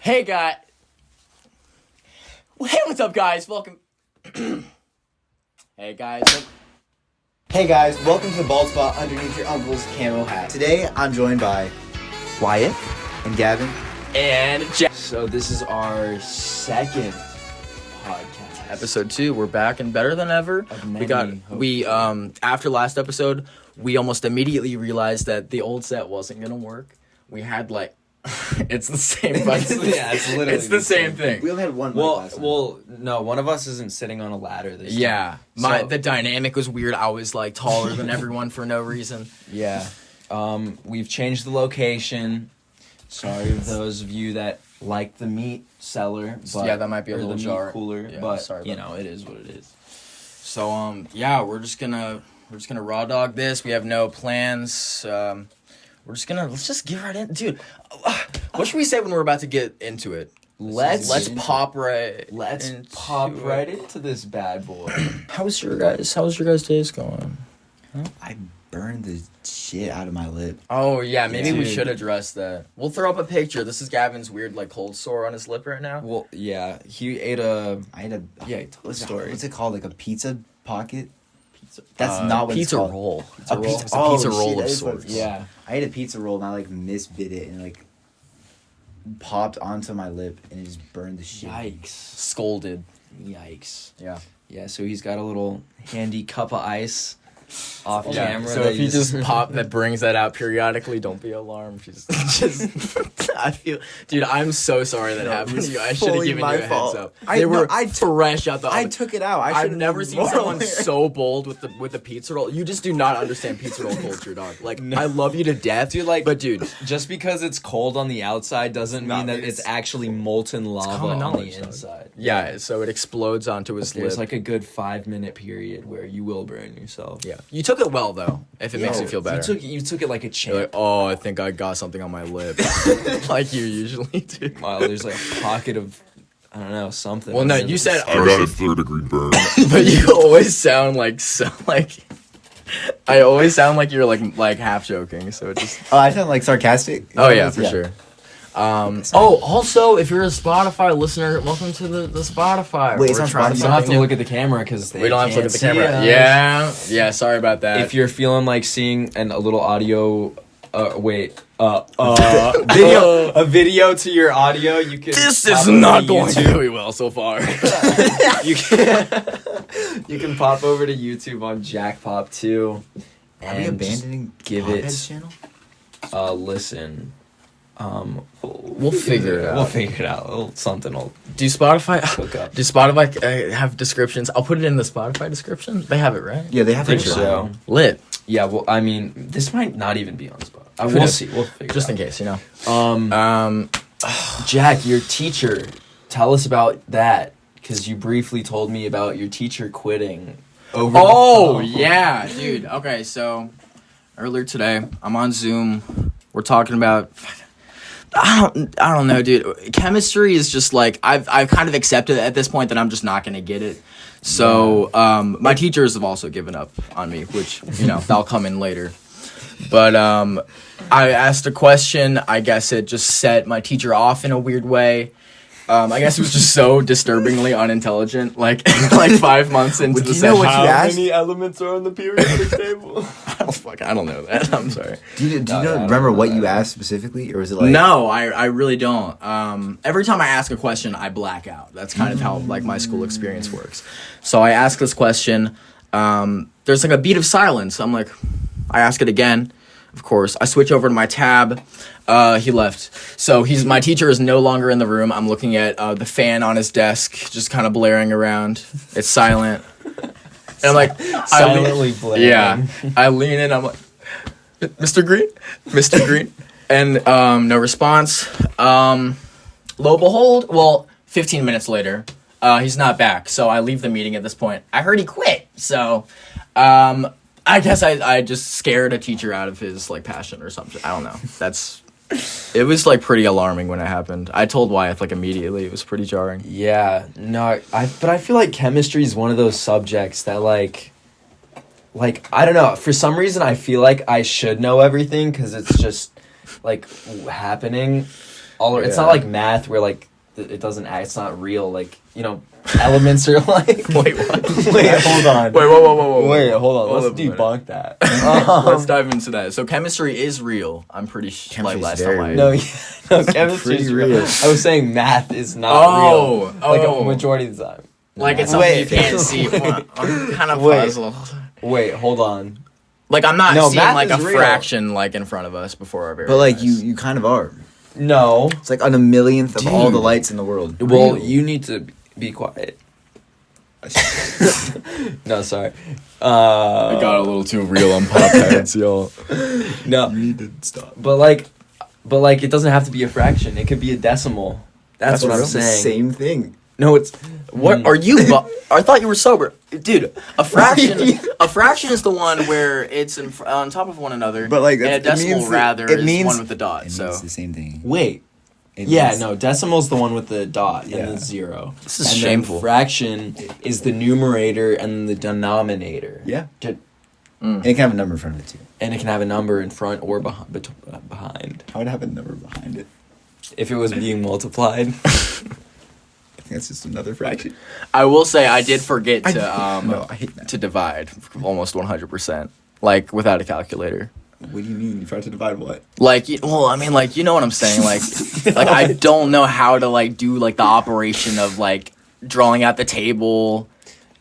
Hey, guy. Hey, what's up, guys? Welcome. Hey, guys. Hey guys, welcome to the bald spot underneath your uncle's camo hat. Today I'm joined by Wyeth and Gavin And Jack. So this is our second podcast. Episode 2, we're back and better than ever. After last episode, we almost immediately realized that the old set wasn't gonna work. We had it's the same fucking it's the same thing. We only had one mic last time. No, one of us isn't sitting on a ladder this time. Yeah, the dynamic was weird. I was taller than everyone for no reason. Yeah. We've changed the location. Sorry to those of you that like the meat cellar, but Yeah, that might be a or little the jar. meat cooler, Yeah, but sorry you about know, it is what it is. So we're just gonna raw dog this. We have no plans. Let's just get right in, dude. What should we say when we're about to get into it? Let's pop right into this bad boy. How's your guys' days going? I burned the shit out of my lip. Oh yeah, maybe we Dude. should address that. We'll throw up a picture. This is Gavin's weird cold sore on his lip right now. Well, yeah, he ate He told the story. What's it called? Like a pizza pocket? That's not what pizza it's called. roll. A Roll. pizza- It's a pizza oh, roll shit, of that is what sorts. it's Yeah. I ate a pizza roll and I misbit it and popped onto my lip and it just burned the shit. Yikes. Scolded. Yikes. Yeah. Yeah, so he's got a little handy cup of ice off camera. So that if you just pop that brings that out periodically, don't be alarmed. Just I feel, dude, I'm so sorry that happened to you. I should have fully given you my a fault. heads up. They were fresh out the I oven. took it out. I've never seen someone so bold with the pizza roll. You just do not understand pizza roll culture, dog. I love you to death, Dude, but dude, just because it's cold on the outside doesn't mean that it's actually molten lava common on knowledge, the dog. inside. yeah. So it explodes onto his There's lip. a good 5-minute period where you will burn yourself. Yeah, you took it well though. If it makes you feel better. You took it like a You're champ. like, oh, I think I got something on my lip, like you usually do. Wow, there's a pocket of, I don't know, something. Well, no, you said, I got a 3rd-degree burn. but you always sound I always sound like you're half joking. So it just. Oh, I sound sarcastic. Oh yeah, for sure. Also, if you're a Spotify listener, welcome to the Spotify. Wait, it's We're on trying Spotify? You don't have to something look at the camera because new. We don't have to look at the can't see camera. us. Yeah. Sorry about that. If you're feeling like seeing a little audio, a video to your audio, you can. this pop is over not to going YouTube. very well so far. You can pop over to YouTube on Jackpop 2 Are we and just abandoning give POPHEADS it channel? listen. We'll figure it out. We'll figure it out. Something will Do Spotify hook up. Do Spotify have descriptions? I'll put it in the Spotify description. They have it, right? Yeah, they have Pretty to. sure. Lit. Yeah, well, I mean, this might not even be on Spotify. Could We'll have. see. We'll figure Just it in case, out. Jack, your teacher. Tell us about that, because you briefly told me about your teacher quitting. Over the phone. yeah, dude. Okay, so earlier today, I'm on Zoom. We're talking about. I don't know, dude. Chemistry is just I've kind of accepted at this point that I'm just not gonna get it. So my teachers have also given up on me, which that'll come in later. But I asked a question. I guess it just set my teacher off in a weird way. I guess it was just so disturbingly unintelligent. 5 months into the you know session. what you asked? elements are on the periodic table? I don't know that. I'm sorry. Do you No, I don't remember know what that. you asked specifically, or was it No, I really don't. Every time I ask a question, I black out. That's kind of how my school experience works. So I ask this question. There's a beat of silence. I'm like, I ask it again. Of course, I switch over to my tab. He left. So my teacher is no longer in the room. I'm looking at the fan on his desk, just kind of blaring around. It's silent. And I'm like, Silently blaring. Yeah. I lean in. I'm like, Mr. Green? Mr. Green? And no response. Lo and behold, 15 minutes later, he's not back. So I leave the meeting at this point. I heard he quit. So I guess I just scared a teacher out of his passion or something. I don't know. It was pretty alarming when it happened. I told Wyeth immediately. It was pretty jarring. Yeah, no, but I feel like chemistry is one of those subjects that I don't know. For some reason, I feel like I should know everything because it's just happening. It's not like math where like it doesn't act. It's not real. Like elements are like. Wait, what? Wait, hold on. Wait, whoa. Wait, hold on. Hold Let's up a minute. debunk that. Let's dive into that. So chemistry is real. I'm pretty sure. Like Chemistry's last very time I. real. No, chemistry is pretty real. real. I was saying math is not real. Like a majority of the time. Like it's something you can't see. I'm kind of puzzled. Wait, hold on. Like I'm not seeing math like a is real. fraction like in front of us before our very But like eyes. you kind of are. No. It's like on a millionth of all Dude. the lights in the world. Well, Real. you need to be quiet. No, sorry. I got a little too real on POPHEADS, y'all. No, You need to stop. but like, it doesn't have to be a fraction. It could be a decimal. That's what I'm It's the saying. same thing. No, it's What are you? I thought you were sober, dude. A fraction. A fraction is the one where it's on top of one another. But like and a that's- decimal rather it is means one with the dot. It So means the same thing. Wait. It Yeah, means- no, decimal's the one with the dot Yeah. and the zero. This is and shameful. Then fraction is the numerator and the denominator. Yeah. Ju- And it can have a number in front of it too. And it can have a number in front or behind. I would have a number behind it. If it was being multiplied. I think that's just another fraction. I will say I did forget to No, I hate that. to divide almost 100%, like without a calculator. What do you mean? You tried to divide what? Like, well, I mean, like, you know what I'm saying? Like I don't know how to like do like the operation of like drawing out the table.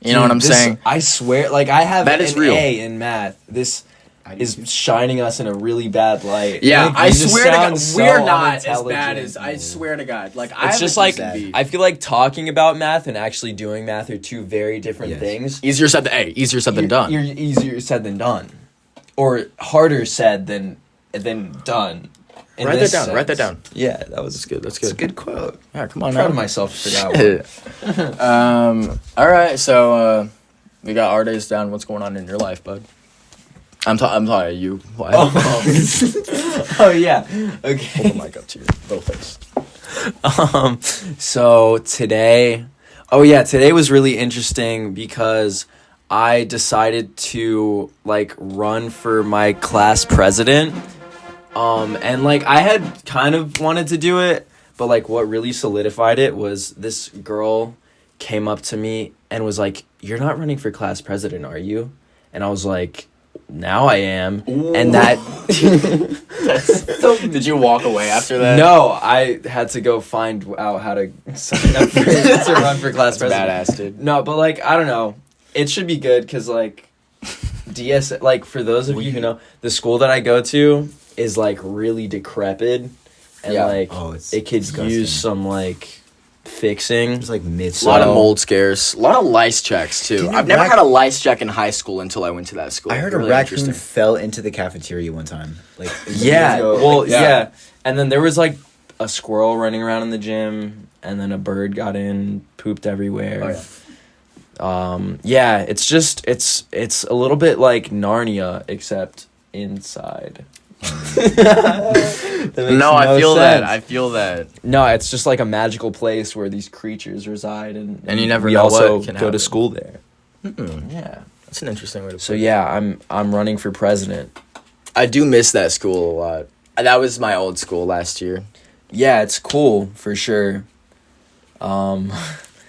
You know what I'm saying? I swear, like I have That is an real. A in math. This is shining us in a really bad light. Yeah, Like, I we just swear to God, sound so we're not as bad unintelligent. as I swear to God. Like I It's just haven't- like I feel like talking about math and actually doing math are two very different Yes. things. easier said than easier said than done. You're easier said than done, or harder said than done. in Write that this down. Write that sense. down. Yeah, that was That's good. That's It's a good. good quote. Yeah, come on. I'm proud now. of myself for that one. All right, so we got our days down. What's going on in your life, bud? I'm talking to you. Why? Oh yeah. Okay. Hold the mic up to your little face. So today was really interesting because I decided to like run for my class president. And like I had kind of wanted to do it, but like what really solidified it was this girl came up to me and was like, "You're not running for class president, are you?" And I was like, "Now I am." And that Did you walk away after that? No, I had to go find out how to sign up to run for class That's president. badass, dude. No, but like I don't know, it should be good because like DS, like for those of you who know, the school that I go to is like really decrepit, and Yeah. like Oh, it's it could disgusting. use some like fixing. There's like myths. A lot of So- mold scares. A lot of lice checks too. Didn't I've never rac- had a lice check in high school until I went to that school. I heard Really a raccoon interesting. fell into the cafeteria one time. Like Yeah, years ago. well, Like, yeah. And then there was like a squirrel running around in the gym, and then a bird got in, pooped everywhere. Oh, Yeah, it's just it's a little bit like Narnia except inside. That makes No, I feel that. sense. I feel that. No, it's just like a magical place where these creatures reside, and And you never we know also what can go to happen. school there. Mm-mm. Yeah. That's an interesting way to put So it. yeah, I'm running for president. I do miss that school a lot. That was my old school last year. Yeah, it's cool for sure.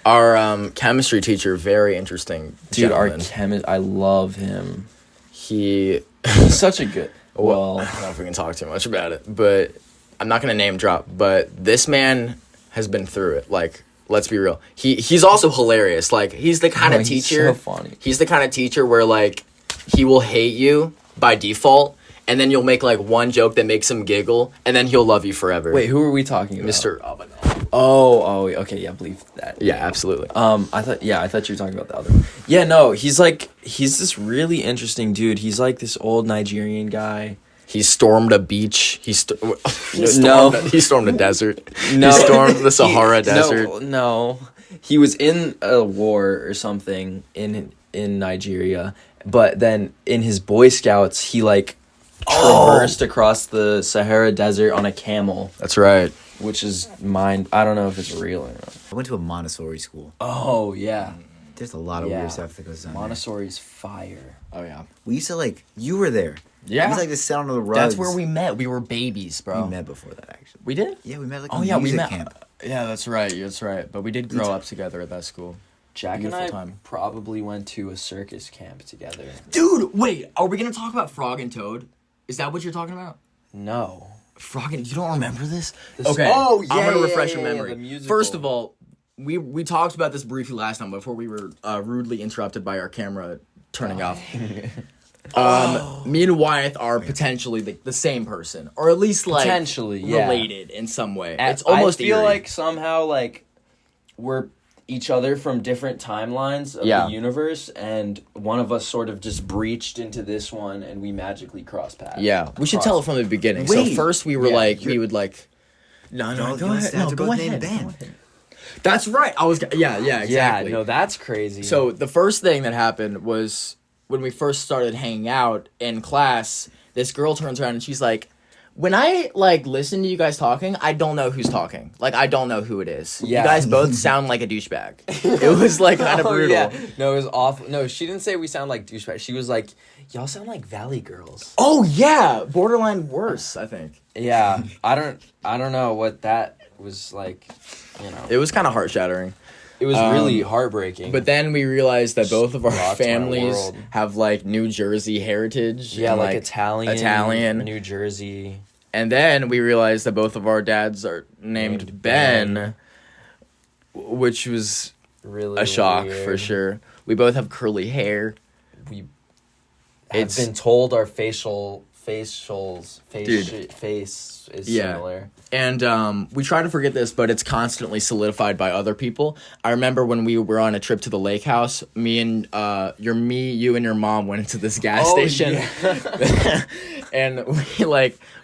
Our chemistry teacher, very interesting Dude, our gentleman. chemist, I love him. He He's such a good. Well, I Well, don't know if we can talk too much about it, but I'm not gonna name drop. But this man has been through it. Like, let's be real. He's also hilarious. Like, he's the kind No, of he's teacher. so funny. He's the kind of teacher where like he will hate you by default, and then you'll make like one joke that makes him giggle, and then he'll love you forever. wait, who are we talking about? Mr. Abadal. Oh, okay, yeah, believe that. Yeah, absolutely. I thought you were talking about the other one. Yeah, no, he's this really interesting dude. He's like this old Nigerian guy. He stormed a beach. He stormed a desert. No, He stormed the Sahara Desert. No, he was in a war or something in Nigeria, but then in his Boy Scouts, he like traversed across the Sahara Desert on a camel, That's right. which is I don't know if it's real or not. I went to a Montessori school. Oh yeah, There's a lot of Yeah. weird stuff that goes on. there. Montessori's fire. Oh yeah. We used to like. You were there. Yeah. We used to, like, to sit on the rugs. That's where we met. We were babies, bro. We met before that, actually. We did? Yeah, we met like Oh on yeah, we music met. camp. Yeah, that's right. That's right. But we did grow up together at that school. Jack Beautiful and I time. probably went to a circus camp together. Dude, wait. Are we gonna talk about Frog and Toad? Is that what you're talking about? No. Frog and you don't remember this? This- Okay. Oh, yeah, I'm gonna yeah, refresh yeah, your yeah, memory. the musical. First of all, we talked about this briefly last time before we were rudely interrupted by our camera turning off. Me and Wyeth are potentially the same person, or at least like Potentially, yeah. related in some way. At- It's almost I feel eerie. like somehow like we're each other from different timelines of Yeah. the universe, and one of us sort of just breached into this one, and we magically crossed paths. Yeah, we should tell it from the beginning. Wait. So first we were Yeah, like, we would like. No, Y'all- go y'all ahead. have No, to go both name ahead. the Go band. ahead. That's right. I was. Yeah, exactly. Yeah, no, that's crazy. So the first thing that happened was when we first started hanging out in class. This girl turns around and she's like, "When I like listen to you guys talking, I don't know who's talking. Like I don't know who it is. Yeah. You guys both sound like a douchebag." It was like kind of Oh, brutal. yeah. No, it was awful. No, she didn't say we sound like douchebags. She was like, y'all sound like Valley Girls. Oh yeah, borderline worse. I think Yeah, I don't know what that was like, you know. it was kind of heart shattering. It was really heartbreaking. But then we realized that both of our Rocked my families world. have like New Jersey heritage. yeah, and, like Italian, New Jersey. And then we realized that both of our dads are named Ben, which was Really a shock weird. for sure. We both have curly hair. We have It's- been told our face Dude. face is Yeah. similar. And we try to forget this, but it's constantly solidified by other people. I remember when we were on a trip to the lake house, you and your mom went into this gas Oh, station. And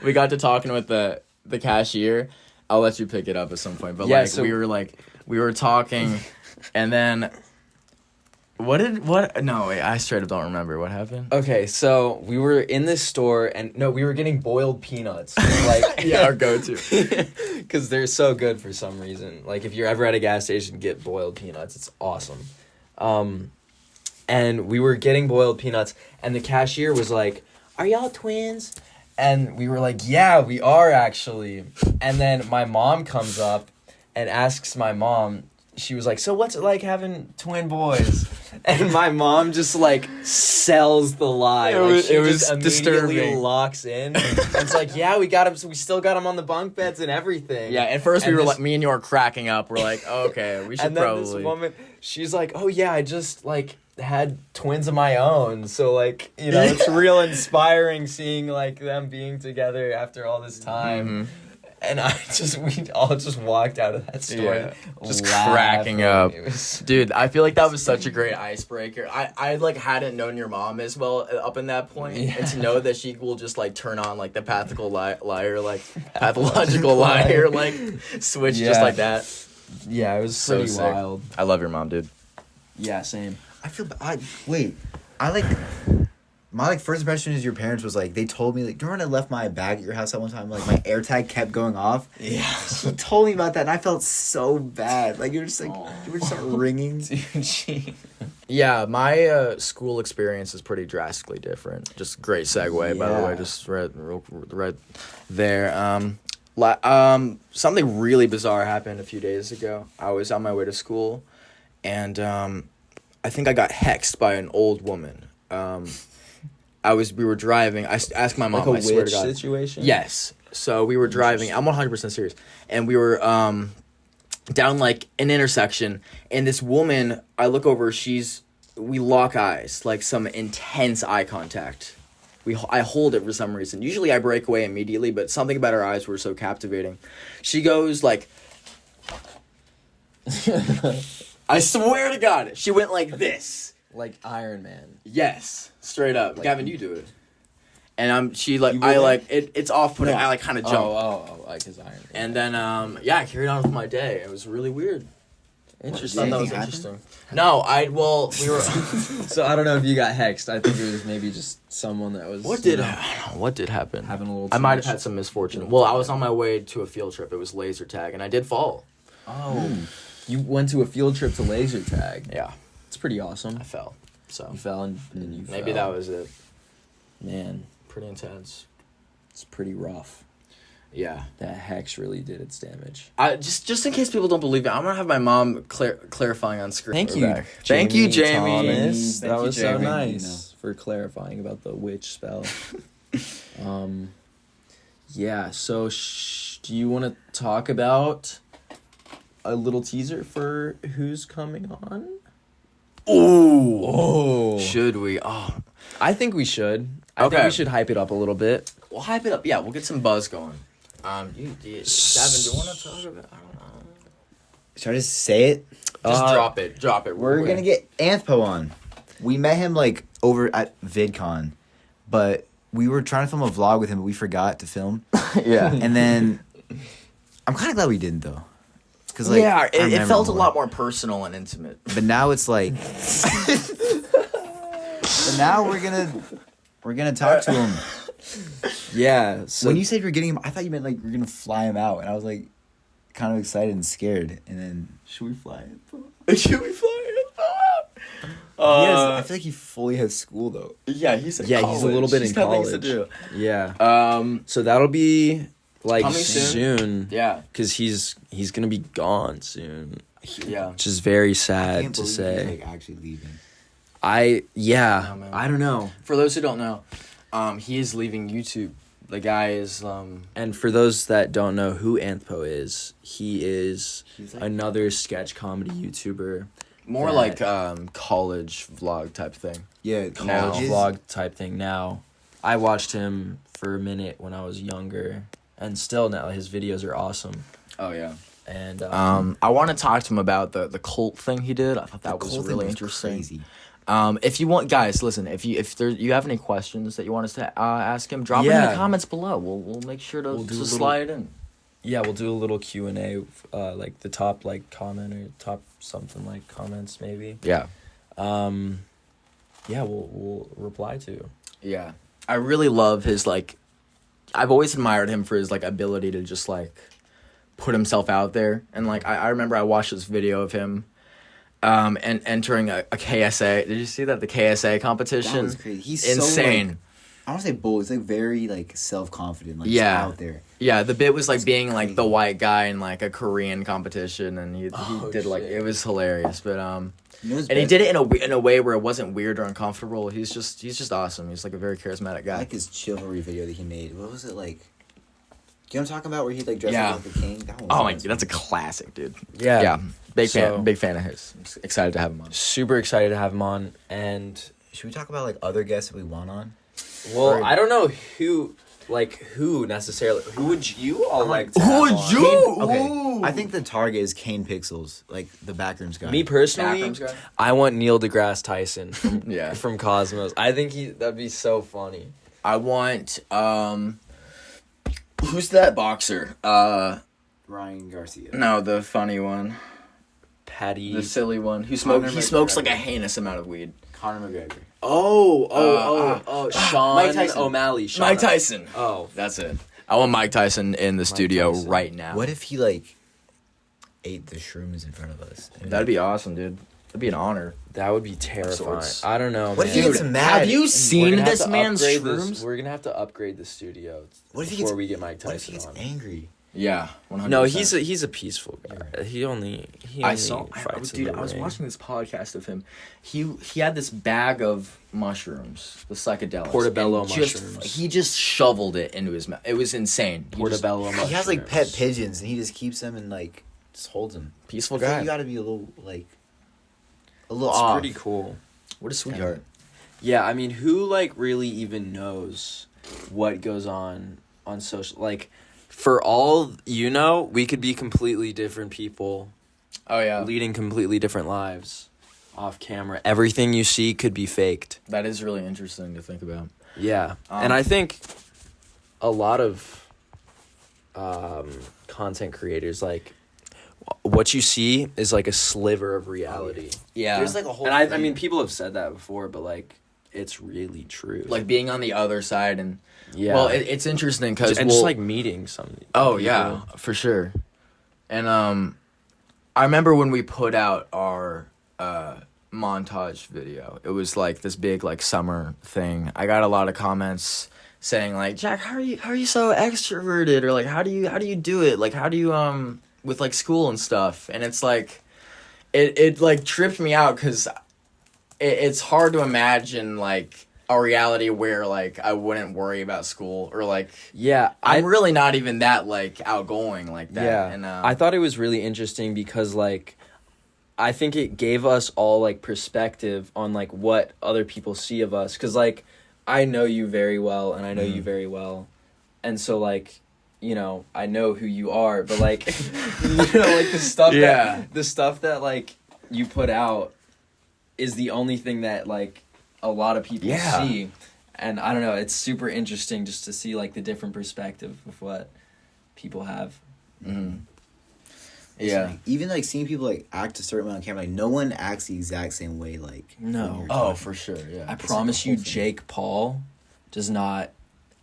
we got to talking with the cashier. I'll let you pick it up at some point. But Yeah, like so- we were talking and then no, wait, I straight up don't remember what happened. Okay, so we were in this store and no, we were getting boiled peanuts. Like Yeah, our go-to. Because they're so good for some reason. Like if you're ever at a gas station, get boiled peanuts. It's awesome. And we were getting boiled peanuts, and the cashier was like, "Are y'all twins?" And we were like, "Yeah, we are actually." And then my mom comes up and asks my mom. She was like, "So what's it like having twin boys?" And my mom just like sells the lie. It was just immediately disturbing. locks in. And it's like, yeah, we got him. So we still got him on the bunk beds and everything. Yeah, at first And we were this- like, me and you were cracking up. We're like, okay, we should And then probably. this woman, she's like, "Oh yeah, I just like had twins of my own." So like, you know, it's real inspiring seeing like them being together after all this time. Mhm. And we all just walked out of that store, Yeah, just laughing. cracking up. It was Dude, I feel like that was such a great icebreaker. I like hadn't known your mom as well up in that point, and to know that she will just like turn on like the pathological liar like switch just Yeah. like that. yeah, it was So pretty sick. wild. I love your mom, dude. Yeah, same. I feel. My like first impression is your parents was like they told me like, do you remember when I left my bag at your house at one time? Like my air tag kept going off. Yeah. She told me about that and I felt so bad. Like you were just like you would start ringing. Yeah, my school experience is pretty drastically different. Just great segue, by the way. Yeah. Just right there. Something really bizarre happened a few days ago. I was on my way to school, and I think I got hexed by an old woman. We were driving. I asked my mom. Like a I swear to witch God. situation. Yes. So we were driving. I'm 100% serious. And we were down like an intersection, and this woman, I look over, we lock eyes, like some intense eye contact. I hold it for some reason. Usually I break away immediately, but something about her eyes were so captivating. She goes like, I swear to God, she went like this. Like Iron Man. Yes, straight up. Like- Gavin, you do it. And she like, You I would? like, it's off-putting. I like kind of jump. Like his Iron Man. And then, I carried on with my day. It was really weird. Interesting. Thought that was Anything interesting. No, we were. So I don't know if you got hexed. I think it was maybe just someone that was. What did happen? Having a little. I too might have much- had some misfortune. Well, I was on my way to a field trip. It was laser tag, and I did fall. Oh, you went to a field trip to laser tag. Yeah, It's pretty awesome. I fell. So You fell and you. maybe fell. that was it. Man. pretty intense. It's pretty rough. Yeah. That hex really did its damage. Just in case people don't believe it, I'm gonna have my mom clarifying on screen. Thank We're you. back. Thank you, Jamie. Thomas. Thank That you, was so Jamie. nice for clarifying about the witch spell. Yeah, so do you want to talk about a little teaser for who's coming on? Oh. Should we? Oh. I think we should. I think we should hype it up a little bit. We'll hype it up. Yeah, we'll get some buzz going. Gavin, do you want to talk about? I don't know. Should I just say it? Just drop it. Drop it. We're gonna get ANTHPO on. We met him like over at VidCon, but we were trying to film a vlog with him, but we forgot to film. Yeah. And then I'm kind of glad we didn't though, because like yeah, I it felt remember a lot more personal and intimate. But now it's like, but now we're gonna talk to him. Yeah. So When you said you're getting him, I thought you meant like we're gonna fly him out, and I was like, kind of excited and scared. And then should we fly him? Should we fly it out? I feel like he fully has school though. Yeah, he's he's a little bit in got things to college. do. Yeah. So that'll be like Coming soon. Yeah. Because he's gonna be gone soon. Yeah. Which is very I sad can't to believe say. he's like actually leaving. Oh, man. I don't know. For those who don't know, he is leaving YouTube. The guy is And for those that don't know who ANTHPO is, he is He's like- another sketch comedy YouTuber. more that- like college vlog type thing. Yeah, College his- vlog type thing now. I watched him for a minute when I was younger, and still now his videos are awesome. Oh yeah. And I want to talk to him about the cult thing he did. I thought that was Cole thing really was interesting. Crazy. If you want, guys, listen. If you have any questions that you want us to ask him, drop it in Yeah. the comments below. We'll make sure to, We'll do a little- slide it in. yeah, we'll do a little Q&A, like the top like comment or top something like comments maybe. Yeah. Yeah, we'll reply to. Yeah. I really love his like. I've always admired him for his like ability to just like put himself out there, and like I remember I watched this video of him and entering a KSA. Did you see that, the KSA competition? That was crazy. He's insane. So, like, I don't say bold. He's like very like self-confident. Like Yeah. just out there. Yeah, the bit was like That's being like the crazy. white guy in like a Korean competition, and he Oh, did like shit. it was hilarious. But You know his and he best- did it in a way where it wasn't weird or uncomfortable. He's just awesome. He's like a very charismatic I guy. like his chivalry video that he made. What was it like? Do you know what I'm talking about? Where he like dressed Yeah. up like the king. That one Oh my, was that's a classic, dude. Yeah. Yeah, big So- fan of his. I'm excited to have him on. Super excited to have him on. And Should we talk about like other guests that we want on? well, Or- I don't know who necessarily. Who would you all like to Who have would on? you? Kane, okay, Ooh. I think the target is Kane Pixels, like the backrooms guy. Me personally, Backrooms guy? I want Neil deGrasse Tyson from, Yeah. from Cosmos. I think that'd be so funny. I want who's that boxer? Ryan Garcia. No, the funny one, Patty. the silly one who Conor smokes like a McGregor. heinous amount of weed. Conor McGregor. Sean Mike Tyson. O'Malley. Sean Mike Tyson. Oh, That's it. I want Mike Tyson in the studio Tyson. right now. What if he like ate the shrooms in front of us? That'd be awesome, dude. That'd be an honor. that would be terrifying. sorts. I don't know. What if man. he gets mad? Have you and- seen We're gonna have this to man's upgrade shrooms? We're gonna have to upgrade the studio What if he before gets- we get Mike What if he Tyson gets on. angry? Yeah, 100%. No, he's a peaceful guy. He only I saw. fights in Dude, the I was ring. watching this podcast of him. He had this bag of mushrooms, the psychedelics. Portobello and mushrooms. He just shoveled it into his mouth. It was insane. He just- Portobello. He has like pet mushrooms. pigeons, and he just keeps them and like just holds them. peaceful I feel like guy. you got to be a little It's off. pretty cool. What a sweetheart. Yeah, I mean, who like really even knows what goes on social? Like, for all you know, we could be completely different people, Oh yeah, leading completely different lives, off camera. Everything you see could be faked. that is really interesting to think about. Yeah, and I think a lot of content creators like what you see is like a sliver of reality. Yeah, There's like a whole. And I thing. mean, people have said that before, but like, it's really true. like being on the other side, and yeah, well, it's interesting because and just like meeting some. Oh people. yeah, for sure. And I remember when we put out our montage video. It was like this big like summer thing. I got a lot of comments saying like, Jack, how are you so extroverted, or like how do you do it, like how do you with like school and stuff, and it's like it like tripped me out because it's hard to imagine like a reality where like I wouldn't worry about school, or like I'm really not even that like outgoing like that. Yeah, and I thought it was really interesting because like I think it gave us all like perspective on like what other people see of us, because like I know you very well and I know you very well, and so like, you know, I know who you are, but like you know, like the stuff that like you put out is the only thing that like a lot of people see, and I don't know, it's super interesting just to see like the different perspective of what people have. Like, even like seeing people like act a certain way on camera, like no one acts the exact same way. Like No. Oh, for sure. Yeah. I promise you, Jake Paul does not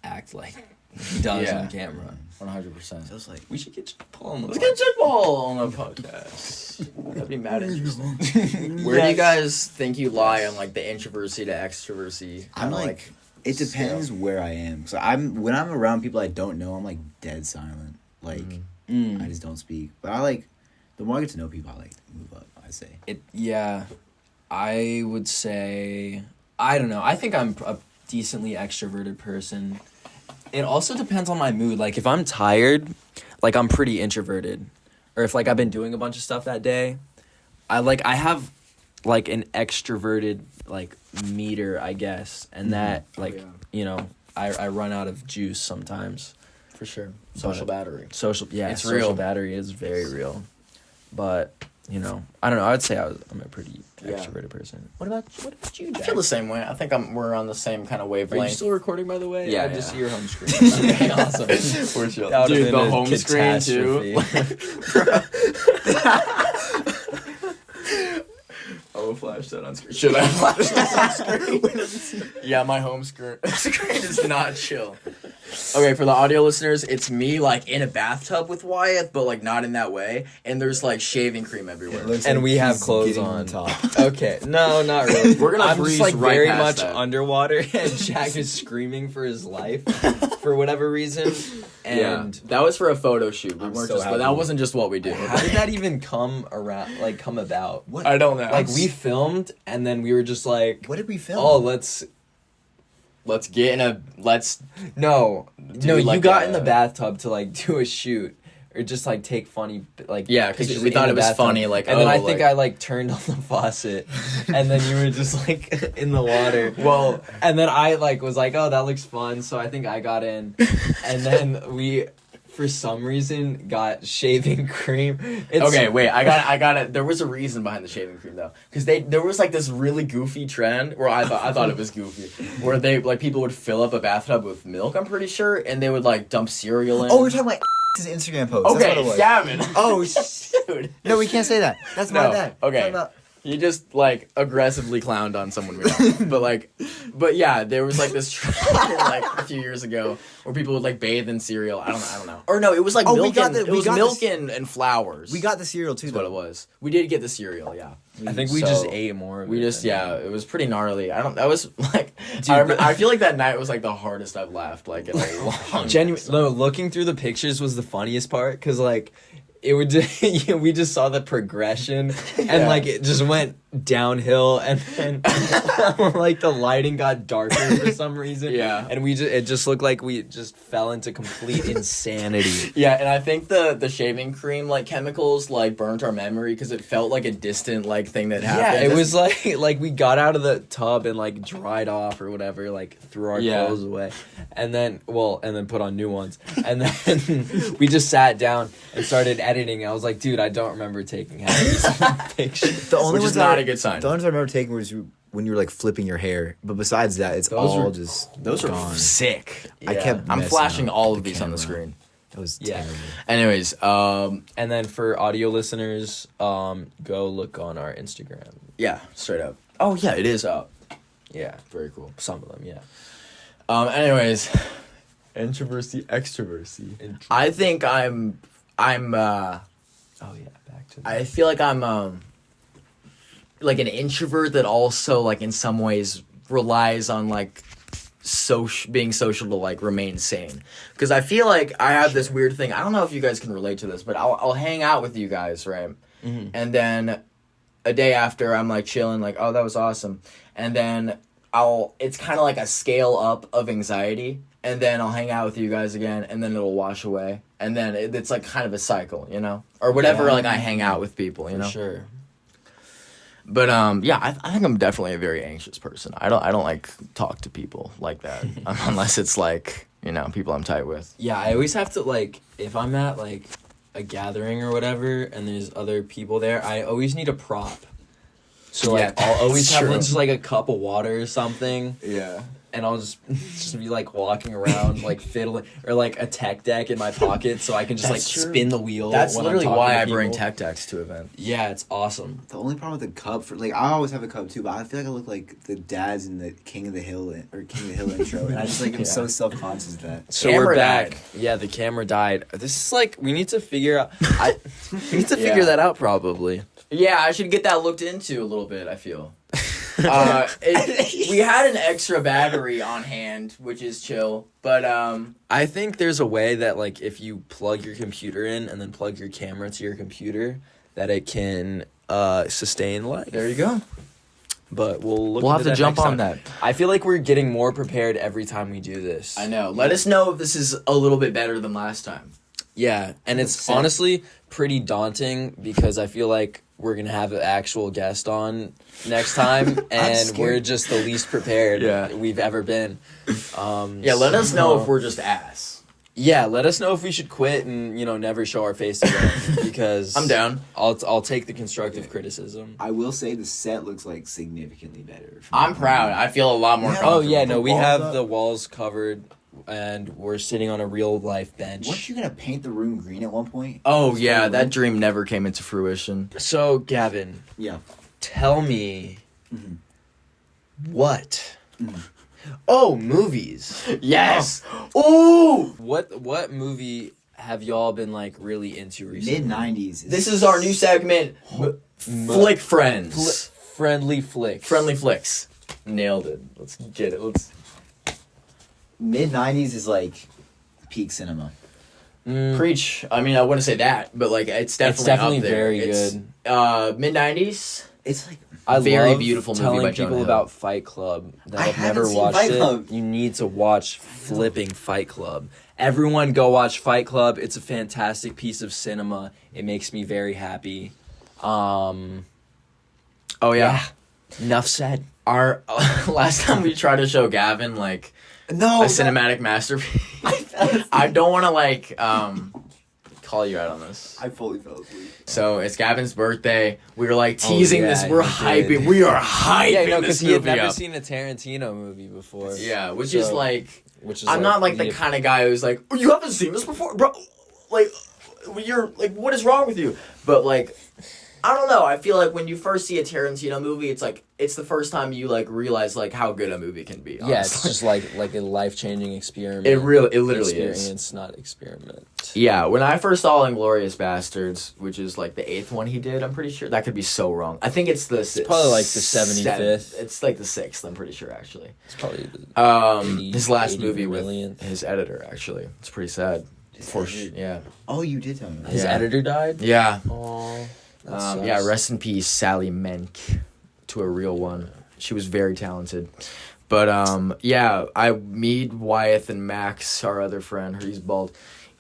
act like he does on camera. 100%. So it's like We should get Jake Paul on the Let's get Jake Paul on the podcast. That'd be mad interesting. Where do you guys think you lie on like the introversy to extroversy? I'm like it depends where I am. So when I'm around people I don't know, I'm like dead silent. Like I just don't speak. But I like the more I get to know people, I like move up. I say I would say, I don't know. I think I'm a decently extroverted person. It also depends on my mood. Like if I'm tired, like I'm pretty introverted, or if like I've been doing a bunch of stuff that day, I have like an extroverted like meter, I guess, and that like you know, I run out of juice sometimes. For sure. Social battery. It's It's social real. battery is very real. But, you know, I don't know. I would say I'm a pretty extroverted person. What about you, Jack? I feel the same way. I think we're on the same kind of wavelength. Are you still recording, by the way? Yeah, I just see your home screen. Okay, awesome. We're chill. That would've Dude, been the a home screen too. Oh, flash that on screen. Should I flash that on screen? Yeah, my home screen is not chill. Okay, for the audio listeners, it's me like in a bathtub with Wyeth, but like not in that way. And there's like shaving cream everywhere. And we have clothes on. Okay, no, not really. We're gonna I'm breeze just like right very past much that. underwater, and Jack is screaming for his life for whatever reason. And that was for a photo shoot. We I'm weren't so just, but happy. that wasn't just what we do. how did that even come about? What? I don't know. Like we filmed, and then we were just like, What did we film? oh, let's get in a no, Do you like got a- in the bathtub to like do a shoot or just like take funny like because pictures we in thought the it was bathtub. funny. Like, And then I think like, I like turned on the faucet, and then you were just like in the water. Well, And then I like was like, oh, that looks fun. So I think I got in, and then we, for some reason, got shaving cream. okay, wait. I got it. There was a reason behind the shaving cream though, because there was like this really goofy trend where I thought it was goofy, where they like people would fill up a bathtub with milk. I'm pretty sure, and they would like dump cereal in. Oh, we're talking about his Instagram post. That's what it Okay, was. Gavin. Oh, Dude. no, we can't say that. That's my No, bad. okay. Talking about- You just like aggressively clowned on someone we know. but yeah, there was like this trend like a few years ago where people would like bathe in cereal. I don't know. Or no, it was like Oh, we milk got and the- it we was got milk this- and flowers. We got the cereal too, That's what though. it was. We did get the cereal, yeah. I think we So, just ate more. Of We it just than- it was pretty gnarly. That was like Dude, I feel like that night was like the hardest I've laughed like in a long No, looking through the pictures was the funniest part, because like it would we just saw the progression, and like it just went downhill, and then like the lighting got darker for some reason. Yeah. And it just looked like we just fell into complete insanity. Yeah, and I think the shaving cream like chemicals like burnt our memory because it felt like a distant like thing that happened. Yeah, it was like we got out of the tub and like dried off or whatever, like threw our clothes away, and then put on new ones, and then we just sat down and started editing. I was like, dude, I don't remember taking half these pictures. The only Which is ones not a good sign. The ones I remember taking was when you were like flipping your hair. But besides that, it's Those all were- just Those gone. are sick. I kept. I'm messing flashing up all the of these on the camera. screen. That was Yeah. terrible. Anyways, And then for audio listeners, go look on our Instagram. yeah, straight up. Oh yeah, it is up. Yeah, Very cool. some of them, yeah. Anyways, introversy, extroversy. I think I'm Oh yeah, back to I feel like I'm like an introvert that also like in some ways relies on like being social to like remain sane. Because I feel like I have this weird thing. I don't know if you guys can relate to this, but I'll hang out with you guys, right? Mm-hmm. And then a day after, I'm like chilling, like, oh, that was awesome. And then it's kind of like a scale up of anxiety. And then I'll hang out with you guys again, and then it'll wash away. And then it's like kind of a cycle, you know? Or whatever, like, I hang out with people, you know? For sure. But, yeah, I think I'm definitely a very anxious person. I don't, like, talk to people like that. Unless it's, like, you know, people I'm tight with. Yeah, I always have to, like, if I'm at, like, a gathering or whatever, and there's other people there, I always need a prop. So, like, Yeah, I'll always that's have, true. just, like, a cup of water or something. Yeah. And I'll just be like walking around like fiddling, or like a tech deck in my pocket so I can just That's like true. spin the wheel. That's when literally I'm talking why to I bring people. tech decks to events. Yeah, it's awesome. The only problem with the cup for like I always have a cup too, but I feel like I look like the dads in the King of the Hill intro, and I just like I'm so self conscious of that. So Camera we're back. died. Yeah, the camera died. This is like we need to figure out. We need to figure Yeah. that out probably. Yeah, I should get that looked into a little bit, I feel. We had an extra battery on hand, which is chill, but I think there's a way that like if you plug your computer in and then plug your camera to your computer, that it can sustain life. there you go. But we'll We'll have into to that jump next on time. that. I feel like we're getting more prepared every time we do this. I know. Let us know if this is a little bit better than last time. Yeah, and it's Sick. honestly pretty daunting because I feel like we're gonna have an actual guest on next time, and scared. we're just the least prepared Yeah. we've ever been. Yeah, let us know if we're just ass. Yeah, let us know if we should quit and never show our face again because I'm down. I'll take the constructive criticism. I will say the set looks like significantly better. I'm proud. I feel a lot more Yeah. Oh comfortable. yeah, no, The we walls have up. the walls covered, and we're sitting on a real life bench. Weren't you gonna paint the room green at one point? Oh yeah, that dream never came into fruition. So Gavin, Yeah. tell me Mhm. what? Mhm. Oh, movies. Yes. Ooh. What movie have y'all been like really into recently? Mid-90s. This is our new segment, Flick Friends. Friendly flicks. Friendly flicks. Nailed it. Let's get it. Let's. Mid-90s is like peak cinema. Preach. I mean, I wouldn't say that, but like it's definitely definitely up there. very It's, good. Mid '90s. It's like I Very love beautiful movie telling by people Jonah Hill. about Fight Club that I have never haven't seen watched Fight it. Club. You need to watch flipping Fight Club. Everyone go watch Fight Club. It's a fantastic piece of cinema. It makes me very happy. Oh yeah. Enough said. Our last time we tried to show Gavin like no a cinematic masterpiece. I don't want to like call you out on this. I fully fell asleep. So it's Gavin's birthday. We were like teasing yeah, this. We're he hyping. did. We are hyping. Yeah, no, this because he had movie never up. seen a Tarantino movie before. Yeah, which is like. Which is I'm not like the he- kind of guy who's like, oh, you haven't seen this before, bro. Like, you're like, what is wrong with you? But like, I don't know. I feel like when you first see a Tarantino movie, it's like it's the first time you like realize like how good a movie can be. Honestly. Yeah, it's just like a life-changing experiment. it literally experience, is. not experiment. Yeah, when I first saw *Inglourious Bastards*, which is like the 8th one he did, I'm pretty sure that could be so wrong. I think it's the probably like the 75th. It's like the 6th. I'm pretty sure actually. It's probably the 80, His last 80 movie millionth. with his editor actually. It's pretty sad. Yeah. Oh, you did tell me that. His Yeah. editor died. Yeah. Oh, Yeah, rest in peace, Sally Menk, to a real one. She was very talented. But yeah, me, Wyeth, and Max, our other friend, he's bald.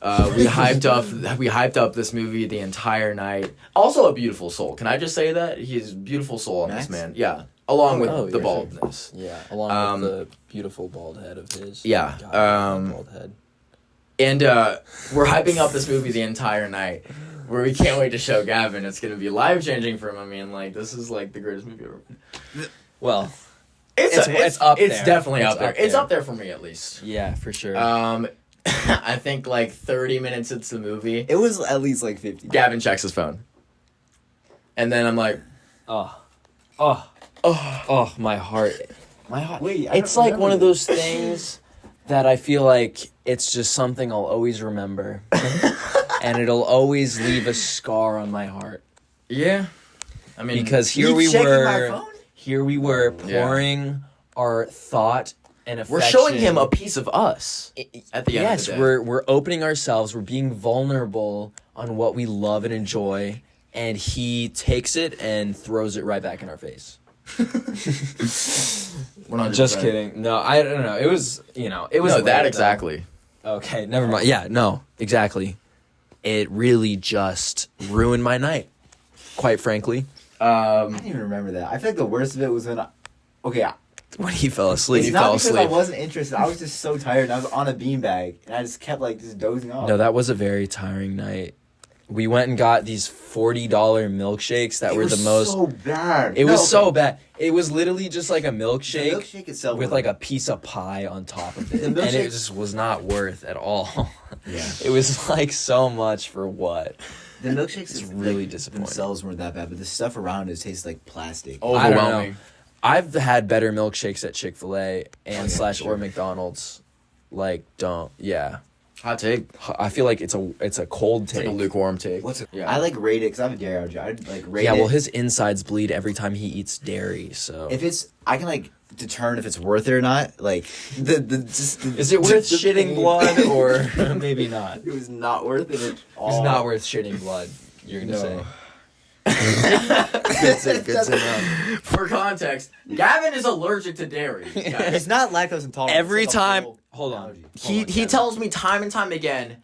We hyped up this movie the entire night. Also a beautiful soul. Can I just say that? He's a beautiful soul on Max? this man. Yeah. Along with Oh, the yeah, baldness. Yeah, along with the beautiful bald head of his. Yeah, God, bald head. And we're hyping up this movie the entire night. Where we can't wait to show Gavin. It's gonna be life changing for him. I mean, like this is like the greatest movie ever. Well, It's up It's there. definitely It's up there. up It's there. up there for me at least. yeah, for sure. I think like 30 minutes into the movie, It was at least like 50. Gavin checks his phone, and then I'm like, oh, my heart. My heart. Wait, I It's don't like one remember of those things that I feel like it's just something I'll always remember. And it'll always leave a scar on my heart. yeah. I mean, Because You checking my phone? here we were pouring our thought and affection. We're showing him a piece of us at the end of the day. Yes, we're opening ourselves. We're being vulnerable on what we love and enjoy, and he takes it and throws it right back in our face. 100%. Just kidding. No, I don't know. It was, it was No, late, that though. exactly. Okay, never mind. Yeah, no, exactly. It really just ruined my night, quite frankly. I didn't even remember that. I feel like the worst of it was when When he fell asleep. it's he not fell because asleep. I wasn't interested. I was just so tired and I was on a beanbag and I just kept just dozing off. No, that was a very tiring night. We went and got these $40 milkshakes that were the most. so bad. It was so bad. It was literally just like a milkshake, The milkshake itself with was like a piece of pie on top of it, The and it milkshake- just was not worth at all. Yeah. It was like so much for what? The milkshakes It's really like, disappointing. themselves weren't that bad, but the stuff around it tastes like plastic. I don't know. Overwhelming. I've had better milkshakes at Chick-fil-A and yeah, / sure. or McDonald's. Yeah. Hot take. I feel like it's a cold It's take. like a lukewarm take. What's it? Yeah. I rate it because I have a dairy allergy. I rate Yeah, it. well, his insides bleed every time he eats dairy. So If it's, I can determine if it's worth it or not. Like is it worth the shitting pain. blood or maybe not? It was not worth it at all. It's not worth shitting blood. You're gonna No. say. Good to know. For context, Gavin is allergic to dairy. guys. It's not lactose intolerant. Every it's like a time- full hold on. allergy. He tells me time and time again,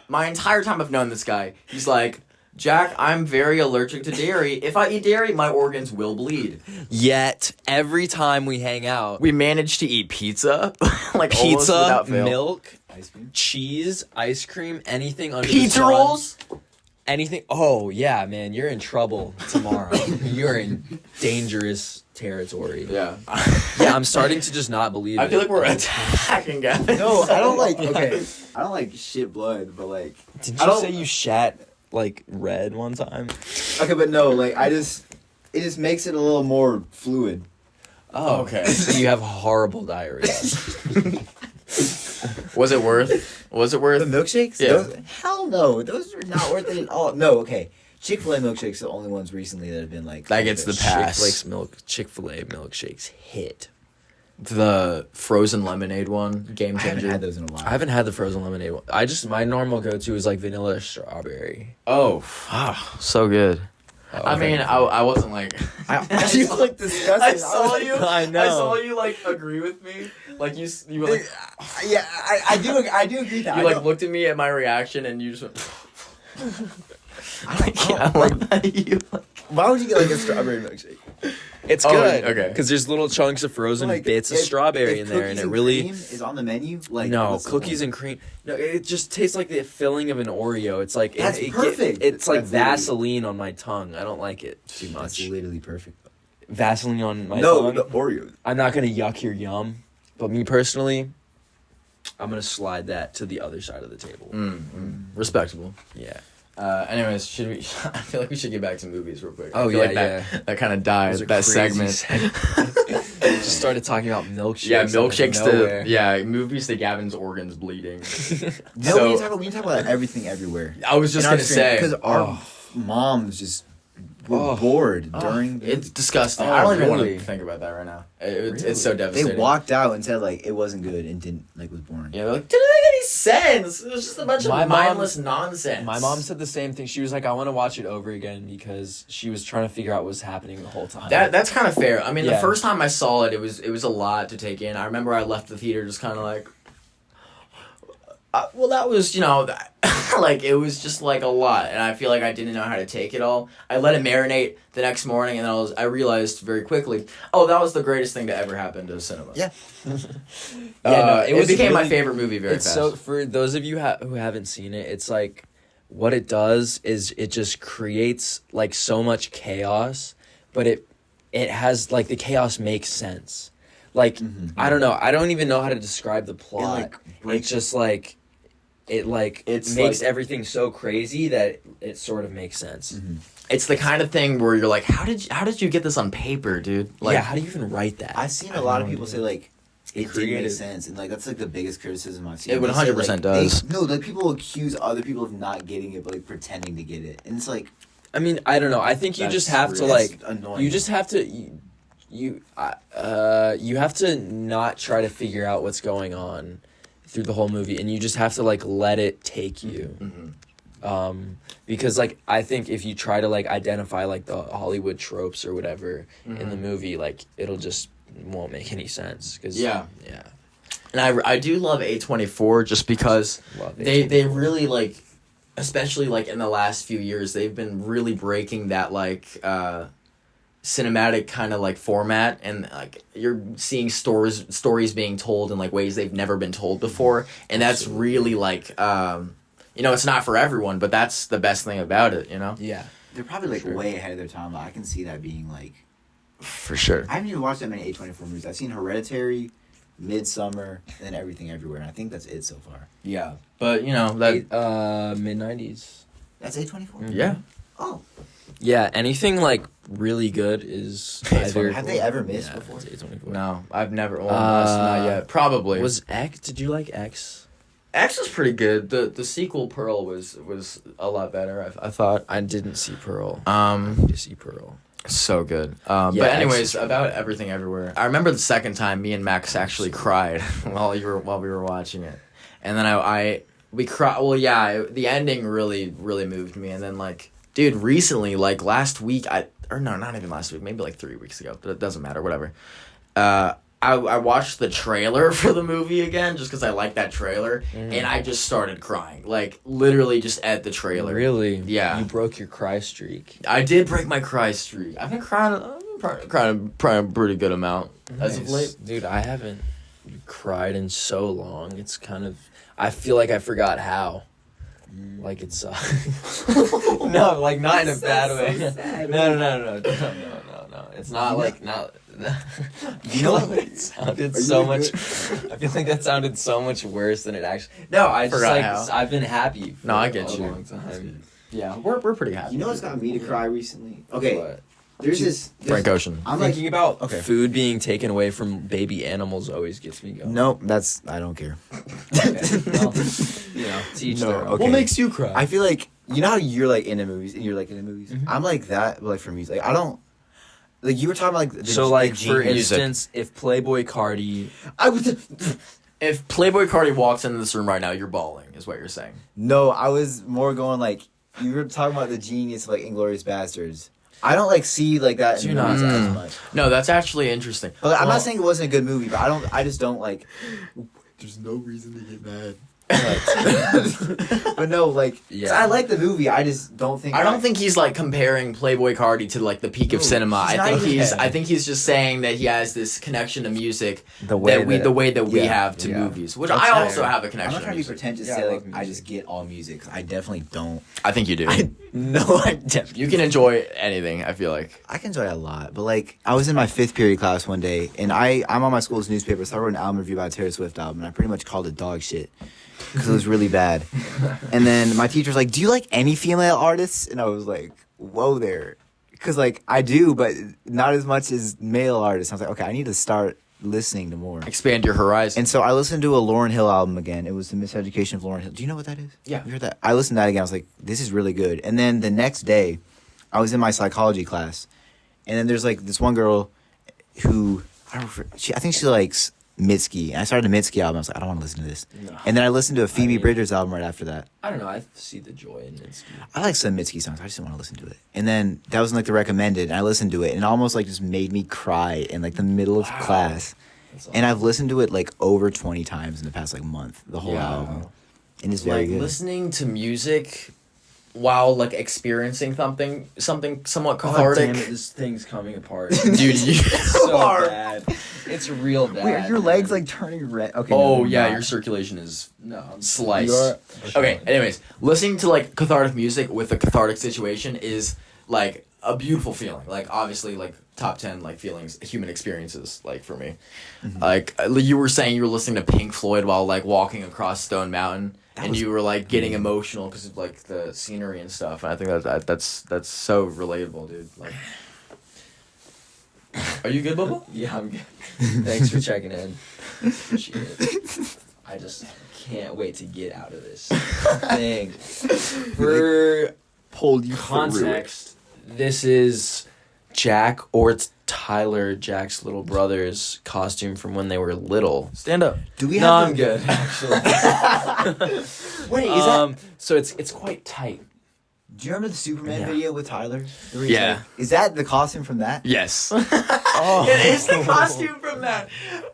my entire time I've known this guy, he's like, Jack, I'm very allergic to dairy. If I eat dairy, my organs will bleed. Yet every time we hang out, We managed to eat pizza, almost pizza, without fail. milk, Ice cream? cheese, ice cream, anything under the Pizza sun, rolls. anything. Oh yeah, man, you're in trouble tomorrow. You're in dangerous territory. Yeah, Yeah, I'm starting to just not believe it. I feel like we're attacking Gavin. No, I don't like. Okay, I don't like shit blood, but Did I you don't- say you shat red one time? okay, but no, it just makes it a little more fluid. Oh, Okay. So you have horrible diarrhea. Was it worth? Was it worth? The milkshakes? Yeah. Hell no, those are not worth it at all. No, okay. Chick-fil-A milkshakes are the only ones recently that have been That gets the pass. Chick-fil-A milkshakes hit. The frozen lemonade one, game I haven't changer. had those in a while. I haven't had the frozen lemonade one. My normal go-to is vanilla or strawberry. Oh, so good. Oh, I mean, I wasn't like. I you look disgusting. I saw you. I know. I saw you agree with me. You were like Yeah, I do agree that. you looked at me at my reaction and you just went. I I like that you. Why would you get a strawberry milkshake? It's Oh, good. okay. Because there's little chunks of frozen bits of if- strawberry if in there, and cookies it really. cream is on the menu. No, what's the cookies point? and cream. No, it just tastes like the filling of an Oreo. It's like That's perfect. It's like That's literally- Vaseline on my tongue. I don't like it too That's much. literally perfect. Vaseline on my No, tongue. the Oreos. I'm not gonna yuck your yum, but me personally, I'm gonna slide that to the other side of the table. Respectable. Yeah. Anyways, should we? I feel like we should get back to movies real quick. Oh, I feel yeah, like that, yeah. that kind of died. Those are That crazy segment. Just started talking about milkshakes. Yeah, out of milkshakes nowhere. to movies to Gavin's organs bleeding. No, So- we need to talk about everything everywhere. I was just gonna say because our moms just were bored during. it's disgusting. Oh, I don't even want really? to think about that right now. It's so They devastating. walked out and said it wasn't good and didn't was boring. Yeah, they're like, didn't make any sense. It was just a bunch My of mom- mindless nonsense. My mom said the same thing. She was like, I want to watch it over again because she was trying to figure out what was happening the whole time. that's kind of fair. I mean, Yeah. the first time I saw it, it was a lot to take in. I remember I left the theater just kind of like, well, that was it was just a lot, and I feel like I didn't know how to take it all. I let it marinate the next morning, and then I realized very quickly, oh, that was the greatest thing to ever happen to cinema. Yeah. No, It became my really- favorite movie very It's fast. so for those of you who haven't seen it, it's like what it does is it just creates so much chaos, but it has the chaos makes sense. I don't know. I don't even know how to describe the plot. breaks- It's just it makes everything so crazy that it sort of makes sense. It's the kind of thing where you're like, how did you get this on paper, dude? Yeah, how do you even write that? I've seen a lot of people say it didn't make creative. sense, and that's the biggest criticism I've seen. It They say, 100% does. People accuse other people of not getting it, but pretending to get it, and it's I mean, I don't know. I think you That's just have to really- that's annoying. you just have to you have to not try to figure out what's going on through the whole movie, and you just have to like let it take you. Because like I think if you try to like identify like the Hollywood tropes or whatever in the movie, like it'll just won't make any sense. Cause Yeah. And I do love A24 just because they really like, especially like in the last few years, they've been really breaking that like cinematic kind of like format, and like you're seeing stories being told in like ways they've never been told before, and that's really like you know, it's not for everyone, but that's the best thing about it, you know. Yeah, they're probably like way ahead of their time. But I can see that being like, for sure. I haven't even watched that many A24 movies. I've seen Hereditary, Midsummer, and then Everything Everywhere, and I think that's it so far. Yeah, but you know that mid-90s. That's A24. Yeah. Oh. Yeah, anything like really good is either. Have they ever missed before? It's A24. No, I've never. Well, not yet. Probably. Was X? Did you like X? X was pretty good. The sequel Pearl was a lot better. I thought. I didn't see Pearl. I need to see Pearl. So good. Yeah, But anyways, about Everything Everywhere. I remember the second time me and Max actually cried while we were watching it, and then we cried. Well, yeah, the ending really moved me, and then like, dude, recently, like last week, not even last week, maybe like 3 weeks ago, but it doesn't matter, whatever. I watched the trailer for the movie again just because I liked that trailer, and I just started crying. Like, literally just at the trailer. Really? Yeah. You broke your cry streak. I did break my cry streak. I've been crying a pretty good amount as of late. Dude, I haven't cried in so long. It's kind of... I feel like I forgot how. Like, it's... no, like, not in a bad way. No. It's not like... Not... You know what? It sounded so much. I feel like that sounded so much worse than it actually. No, I just like how. I've been happy. For I get you. A long time. Yeah, we're pretty happy. You know what's got me to cry recently? Okay, What? there's Frank Ocean. I'm Thinking about food being taken away from baby animals always gets me going. Nope, I don't care. Okay. Well, you know, teach their own. Okay. What makes you cry? I feel like, you know how you're like into movies and you're like into movies? I'm like that, but like for music. Like I don't, like you were talking about like for instance, if Playboy Cardi... If Playboy Cardi walks into this room right now, you're bawling, is what you're saying. No, I was more going like, you were talking about the genius of like Inglourious Bastards. I don't like see like that in movies as much. No, that's actually interesting. But I'm not saying it wasn't a good movie, but I just don't like, there's no reason to get mad. But no, like, 'cause I like the movie. I just don't think. I don't think he's like comparing Playboy Cardi to like the peak of cinema. I think he's just saying that he has this connection to music the way that we have to movies, which I also have a connection. I'm not trying to be pretentious to say like I just get all music. I definitely don't. I think you do. I definitely. You can enjoy anything. I feel like I can enjoy it a lot, but like I was in my 5th period class one day, and I'm on my school's newspaper, so I wrote an album review about a Taylor Swift album, and I pretty much called it dog shit. Because it was really bad. And then my teacher was like, do you like any female artists? And I was like, whoa there. Because, like, I do, but not as much as male artists. I was like, okay, I need to start listening to more. Expand your horizon. And so I listened to a Lauryn Hill album again. It was The Miseducation of Lauryn Hill. Do you know what that is? Yeah. You heard that? I listened to that again. I was like, this is really good. And then the next day, I was in my psychology class. And then there's, like, this one girl who, I think she likes Mitski. And I started a Mitski album. I was like, I don't want to listen to this. No. And then I listened to a Phoebe Bridgers album right after that. I don't know. I see the joy in Mitski. I like some Mitski songs. I just didn't want to listen to it. And then that was like the recommended. And I listened to it. And it almost like just made me cry in like the middle of class. Awesome. And I've listened to it like over 20 times in the past like month. The whole album. And it's very good. Listening to music while like experiencing something somewhat cathartic. Oh, damn it, this thing's coming apart. Dude, it's so bad. It's real bad. Wait, are your legs like turning red? Okay. Oh yeah, your circulation is sliced. Okay, anyways, listening to like cathartic music with a cathartic situation is like a beautiful feeling. Like obviously like top 10 like feelings, human experiences, like for me. Mm-hmm. Like you were saying you were listening to Pink Floyd while like walking across Stone Mountain. You were like getting emotional because of like the scenery and stuff, and I think that's so relatable, dude. Like, are you good, Bubba? Yeah, I'm good. Thanks for checking in. Appreciate it. I just can't wait to get out of this thing. For pulled you context, this is Jack, or it's Tyler, Jack's little brother's costume from when they were little. Stand up. Do we No, have? I'm good, actually. Wait, is that? So it's quite tight. Do you remember the Superman Yeah. video with Tyler? Where he's Yeah. like- is that the costume from that? Yes. Oh. It is the costume from that.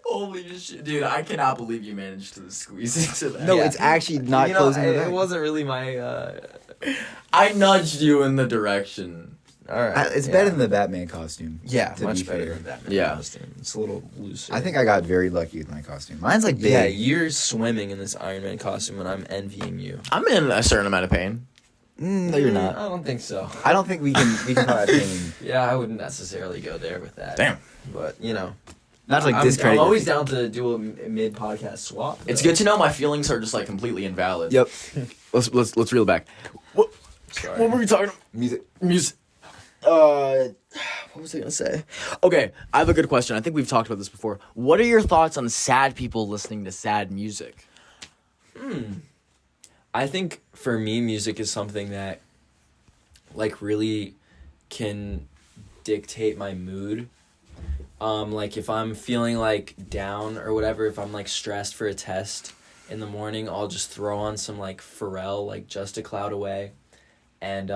Holy shit, dude! I cannot believe you managed to squeeze into that. No, Yeah. it's actually not closing the back. It wasn't really my. I nudged you in the direction. All right. It's better than the Batman costume. Yeah, to much be better fair. than that. Yeah. It's a little looser. I think I got very lucky with my costume. Mine's like big. Yeah, you're swimming in this Iron Man costume, and I'm envying you. I'm in a certain amount of pain. No, you're not. I don't think so. I don't think we can talk about pain. Yeah, I wouldn't necessarily go there with that. Damn. But you know, Not to, like I'm discredit. always down to do a mid podcast swap. It's though. good to know my feelings are just like completely invalid. Yep. Let's reel it back. Sorry. What were we talking about? Music. Music. What was I gonna say? Okay, I have a good question. I think we've talked about this before. What are your thoughts on sad people listening to sad music? I think for me, music is something that, like, really can dictate my mood. Like, if I'm feeling, like, down or whatever, if I'm, like, stressed for a test in the morning, I'll just throw on some, like, Pharrell, like, Just a Cloud Away. And,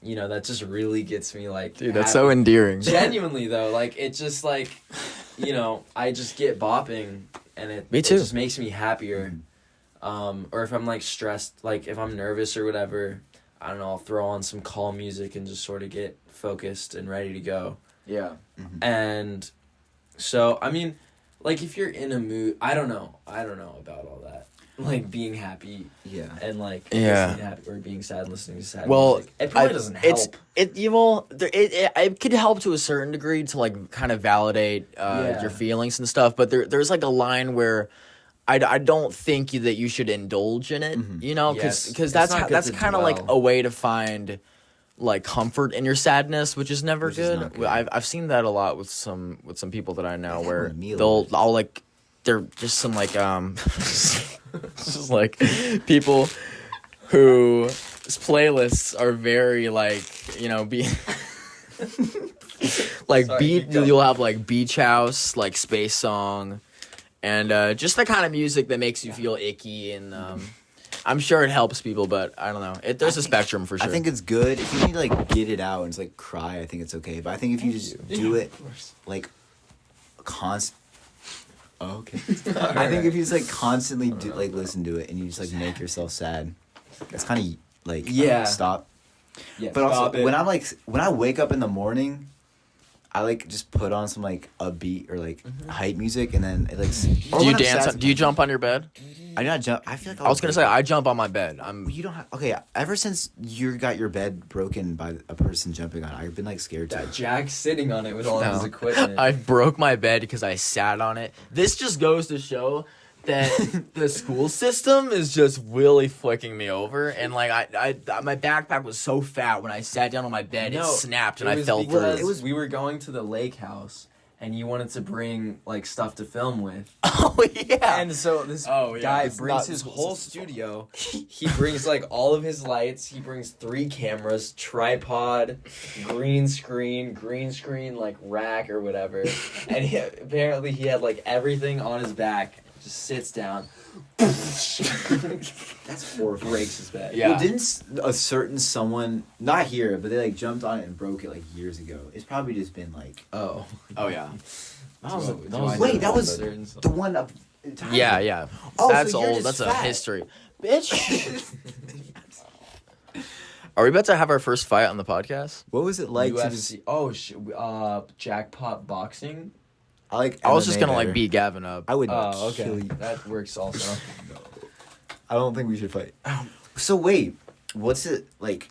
you know, that just really gets me, like... Dude, that's so endearing. Genuinely, though, like, it just, like, you know, I just get bopping, and Me it too. just makes me happier. Or if I'm, like, stressed, like, if I'm nervous or whatever, I don't know, I'll throw on some calm music and just sort of get focused and ready to go. Yeah. And so, I mean, like, if you're in a mood, I don't know about all that. Like, being happy Yeah. and, like, Yeah. listening to happy, or being sad listening to sad Well, music. It probably doesn't help. It could help to a certain degree to like kind of validate your feelings and stuff, but there's like a line where I don't think that you should indulge in it, you know, Yes. because It's that's not good that's to kind of like dwell. a way to find like comfort in your sadness, which is never Which is good. not good. I've seen that a lot with some people that I know think where with me a little bit. I'll like they're just some like just like people whose playlists are very like, you know, like Sorry, beat keep going. you'll have like beach house, like space song, and just the kind of music that makes you feel icky, and I'm sure it helps people, but I don't know, there's a spectrum for sure. I think it's good if you need to like get it out and just like cry. I think it's okay, but I think if you just do it like constant. Oh, okay. I think if you just like constantly do like listen to it and you just like make yourself sad, that's kind of like Yeah. stop. Yeah, But also stop it. when I wake up in the morning, I like just put on some like upbeat or like hype music and then it like. do you dance? Do you jump on your bed? I do not jump. I feel like I was gonna say I jump on my bed. You don't have. Okay, ever since you got your bed broken by a person jumping on it, I've been like scared to. That Jack's sitting on it with all of his No. equipment. I broke my bed because I sat on it. This just goes to show that the school system is just really flicking me over, and like I my backpack was so fat when I sat down on my bed, it snapped and I was fell because through. we were going to the lake house, and you wanted to bring like stuff to film with. Oh yeah. And so this Oh, yeah. guy It's brings not his the whole school studio. He brings like all of his lights. He brings 3 cameras, tripod, green screen, like rack or whatever. And apparently he had like everything on his back. Just sits down. That's horrible. Breaks his bed. Yeah. Well, didn't a certain someone not here, but they like jumped on it and broke it like years ago? It's probably just been like Oh. Oh yeah. wait, that was the one up. Yeah. Oh, so That's you're old. just That's a fat. history, bitch. Are we about to have our first fight on the podcast? What was it like to just? UFC. Oh, jackpot boxing. I I was just MMA gonna like better. beat Gavin up. I would Oh, okay. kill you. That works also. I don't think we should fight. So wait, what's it like?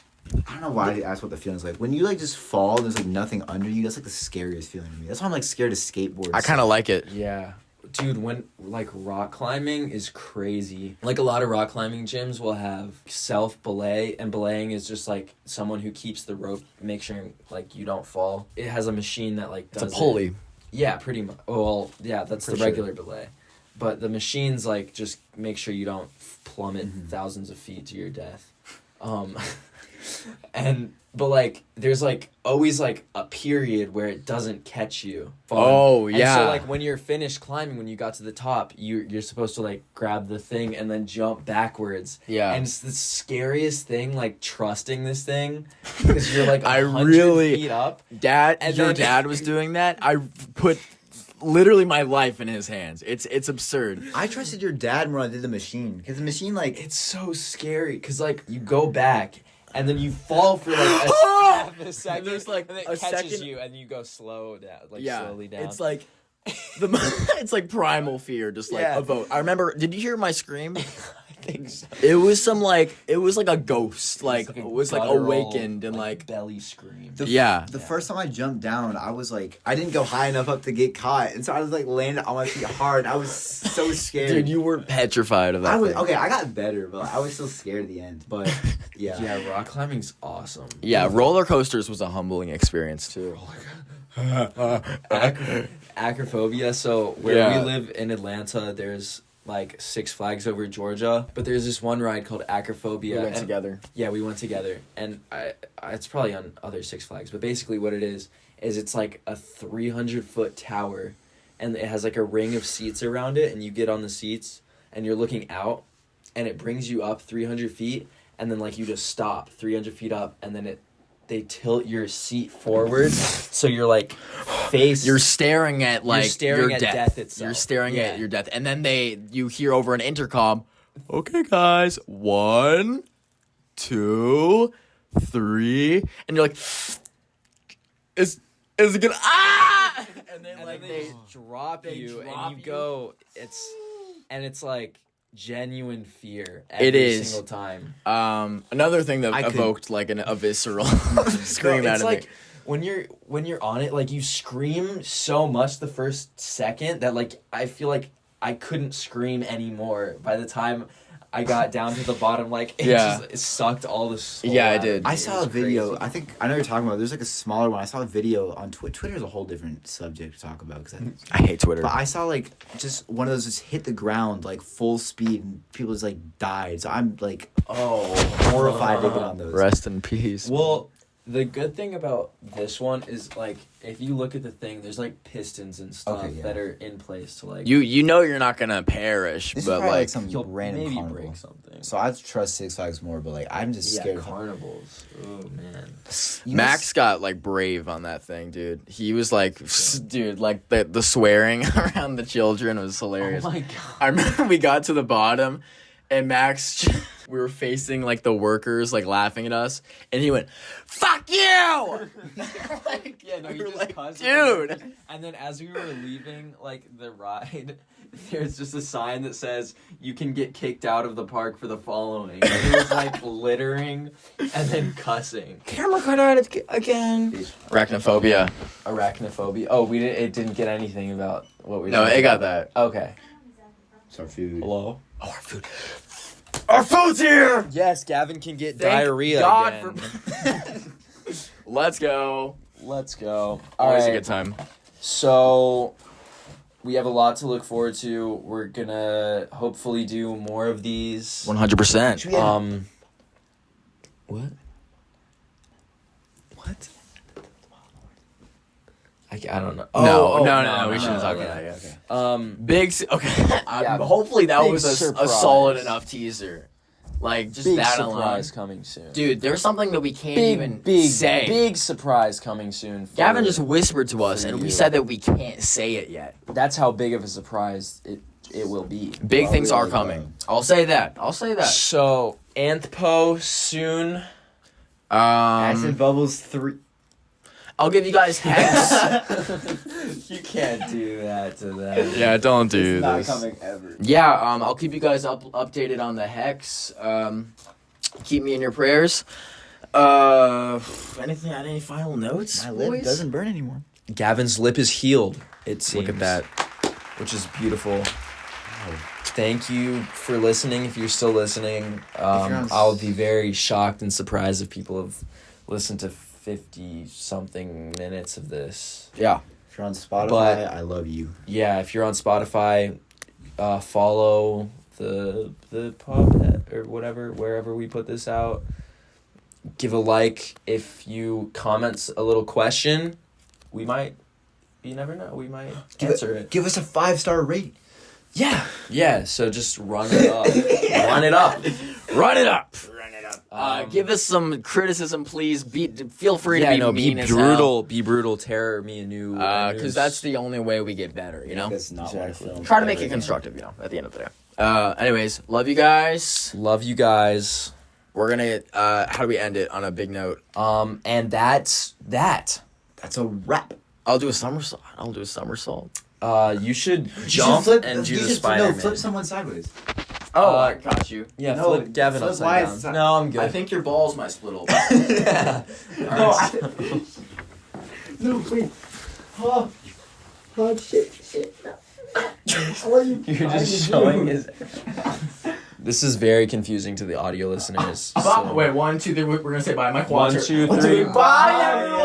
I don't know why I asked what the feeling's like. When you like just fall, there's like nothing under you. That's like the scariest feeling to me. That's why I'm like scared to skateboard. I kind of like it. Yeah. Dude, when like rock climbing is crazy. Like a lot of rock climbing gyms will have self belay, and belaying is just like someone who keeps the rope, make sure like you don't fall. It has a machine that like It's a does pulley. it. Yeah, pretty much. Well, yeah, that's For the sure. regular belay. But the machines like just make sure you don't plummet Mm-hmm. thousands of feet to your death. And but like there's like always like a period where it doesn't catch you. Oh, And yeah. so like when you're finished climbing, when you got to the top, you're supposed to like grab the thing and then jump backwards. Yeah. And it's the scariest thing, like trusting this thing, because you're like I 100 really- feet up. And your then- dad was doing that. I put literally my life in his hands. It's absurd. I trusted your dad when I did the machine because the machine like It's so scary because like you go back and then you fall for like half a second. There's, like, and it a catches second- you and you go slow down, like Yeah, slowly down. it's like it's like primal fear, just like Yeah. a vote. I remember. Did you hear my scream? I think so. It was like a ghost, like It's it was like guttural, awakened and like belly scream. yeah. The first time I jumped down, I was like, I didn't go high enough up to get caught, and so I was like landed on my feet hard. I was so scared. Dude, you were petrified of that. I was thing. okay. I got better, but I was still scared at the end. But yeah, Yeah, rock climbing's awesome. Yeah, roller coasters was a humbling experience too. Acrophobia. So where Yeah. we live in Atlanta, there's like Six Flags over Georgia, but there's this one ride called Acrophobia. We went and- together. Yeah, we went together, and I it's probably on other Six Flags, but basically what it is it's like a 300-foot tower, and it has like a ring of seats around it, and you get on the seats, and you're looking out, and it brings you up 300 feet, and then like you just stop 300 feet up, and then they tilt your seat forward, so you're like face. You're staring at like staring your at death. death itself. You're staring Yeah. at your death, and then you hear over an intercom, "Okay, guys, 1, 2, 3," and you're like, "Is it gonna ah?" And then and like then they drop they you, drop and you you. go. It's like genuine fear. It Every is. single time. Another thing that I could- evoked like a visceral scream No, out it's of like me. when you're on it, like you scream so much the first second that like I feel like I couldn't scream anymore by the time I got down to the bottom. Like it sucked all the soul Yeah, I out of did. me. I It saw was a video. crazy. I think I know what you're talking about. There's like a smaller one. I saw a video on Twitter. Twitter's a whole different subject to talk about because I hate Twitter. But I saw like just one of those just hit the ground like full speed and people just like died. So I'm like horrified to get on those. Rest in peace. Well, the good thing about this one is like if you look at the thing, there's like pistons and stuff Okay, yeah. that are in place to like You know you're not gonna perish, This is but probably like some you'll random maybe carnival. break something. So I trust Six Flags more, but like I'm just Yeah, scared. carnivals. Oh man. You Max got like brave on that thing, dude. He was like, dude, like the swearing around the children was hilarious. Oh my god. I remember we got to the bottom, and Max, we were facing like the workers, like laughing at us, and he went, "Fuck you!" Like, Yeah, no, we you were just like, cussed dude. And then as we were leaving, like, the ride, there's just a sign that says, "You can get kicked out of the park for the following." And he was, like, littering and then cussing. Camera cut out again. Arachnophobia. Arachnophobia. Oh, it didn't get anything about what we No, it got that. Okay. It's our food. Hello? Oh, our food. Our food's here. Yes, Gavin can get Thank diarrhea God again. Let's go. Let's go. Always a Alright. good time. So we have a lot to look forward to. We're gonna hopefully do more of these. 100%. Yeah. What? What? I don't know. No, we shouldn't talk yeah. about that. Yeah, okay. Big. Okay. Yeah, Hopefully that big was a surprise. solid enough teaser. Like just Big that surprise alone. coming soon. Dude, there's something that we can't even big, say. big surprise coming soon. Gavin just whispered to us, for and we you. said that we can't say it yet. That's how big of a surprise it will be. Big things are really coming. I'll say that. So ANTHPO soon. Acid Bubbles 3. I'll give you guys hex. You can't do that to them. Yeah, don't do It's not this. coming ever. Yeah, I'll keep you guys updated on the hex. Keep me in your prayers. Any final notes? My lip boys? doesn't burn anymore. Gavin's lip is healed. It seems. Look at that. Which is beautiful. Thank you for listening. If you're still listening, I'll be very shocked and surprised if people have listened to 50-something minutes of this. Yeah. If you're on Spotify, But- I love you. Yeah, if you're on Spotify, follow the POPHEAD or whatever, wherever we put this out. give a like. If you comment a little question, we might. You never know. We might answer it. Give us a 5-star rate. Yeah. Yeah. So just run it up. Run it up. Run it up. Give us some criticism, please. Feel free to be mean be as brutal. Be brutal. Tear me a new. because that's the only way we get better. You know, That's not what I filmed. try to make it constructive. You know, at the end of the day. Anyways, love you guys. Love you guys. We're gonna. How do we end it on a big note? And that's that. That's a wrap. I'll do a somersault. You should jump and do the Spider-Man. flip someone sideways. Oh, I got you. Yeah, No, flip Gavin flip upside Wyeth. down. No, I'm good. I think your balls might split open. Yeah. No, wait. Oh, shit. You're just showing his. This is very confusing to the audio listeners. Wait, 1, 2, 3. We're gonna say bye. Mike, 1, 2, 3. Bye, everyone.